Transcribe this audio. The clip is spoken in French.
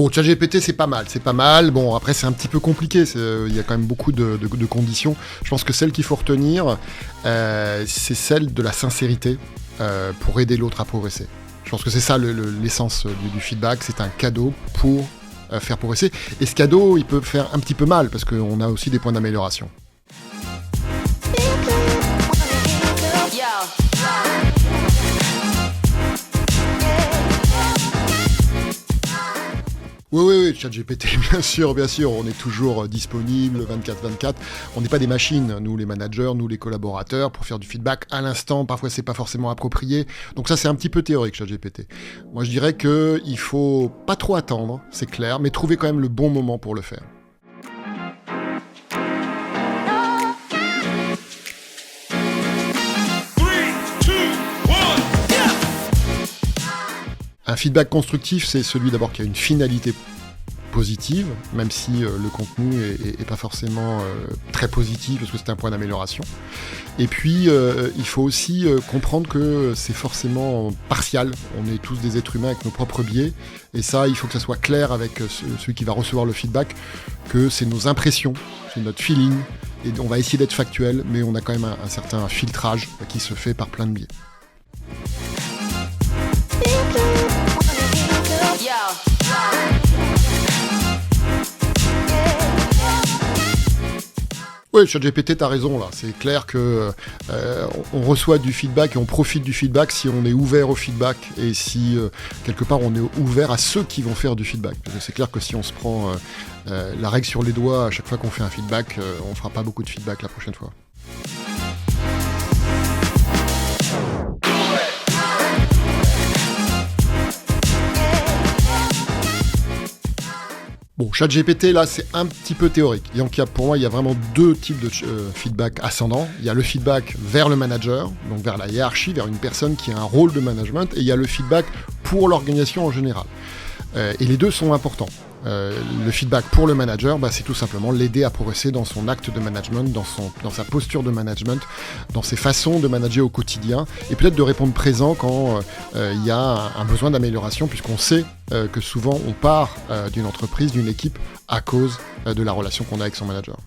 Bon, ChatGPT, c'est pas mal. Bon, après, c'est un petit peu compliqué. Il y a quand même beaucoup de conditions. Je pense que celle qu'il faut retenir, c'est celle de la sincérité pour aider l'autre à progresser. Je pense que c'est ça l'essence du feedback. C'est un cadeau pour faire progresser. Et ce cadeau, il peut faire un petit peu mal parce qu'on a aussi des points d'amélioration. Oui, ChatGPT, bien sûr, on est toujours disponible 24/24. On n'est pas des machines, nous les managers, nous les collaborateurs, pour faire du feedback à l'instant. Parfois, c'est pas forcément approprié. Donc ça, c'est un petit peu théorique, ChatGPT. Moi, je dirais qu'il faut pas trop attendre, c'est clair, mais trouver quand même le bon moment pour le faire. Un feedback constructif, c'est celui d'abord qui a une finalité positive, même si le contenu est pas forcément très positif, parce que c'est un point d'amélioration. Et puis, il faut aussi comprendre que c'est forcément partial. On est tous des êtres humains avec nos propres biais. Et ça, il faut que ça soit clair avec celui qui va recevoir le feedback, que c'est nos impressions, c'est notre feeling. Et on va essayer d'être factuel, mais on a quand même un certain filtrage qui se fait par plein de biais. Oui, ChatGPT, t'as raison là. C'est clair que on reçoit du feedback et on profite du feedback si on est ouvert au feedback et si quelque part on est ouvert à ceux qui vont faire du feedback. Parce que c'est clair que si on se prend la règle sur les doigts à chaque fois qu'on fait un feedback, on fera pas beaucoup de feedback la prochaine fois. Bon, ChatGPT, là, c'est un petit peu théorique. Donc, pour moi, il y a vraiment deux types de feedback ascendant. Il y a le feedback vers le manager, donc vers la hiérarchie, vers une personne qui a un rôle de management, et il y a le feedback pour l'organisation en général. Et les deux sont importants. Le feedback pour le manager, c'est tout simplement l'aider à progresser dans son acte de management, dans sa posture de management, dans ses façons de manager au quotidien, et peut-être de répondre présent quand il y a un besoin d'amélioration, puisqu'on sait que souvent on part d'une entreprise, d'une équipe, à cause de la relation qu'on a avec son manager.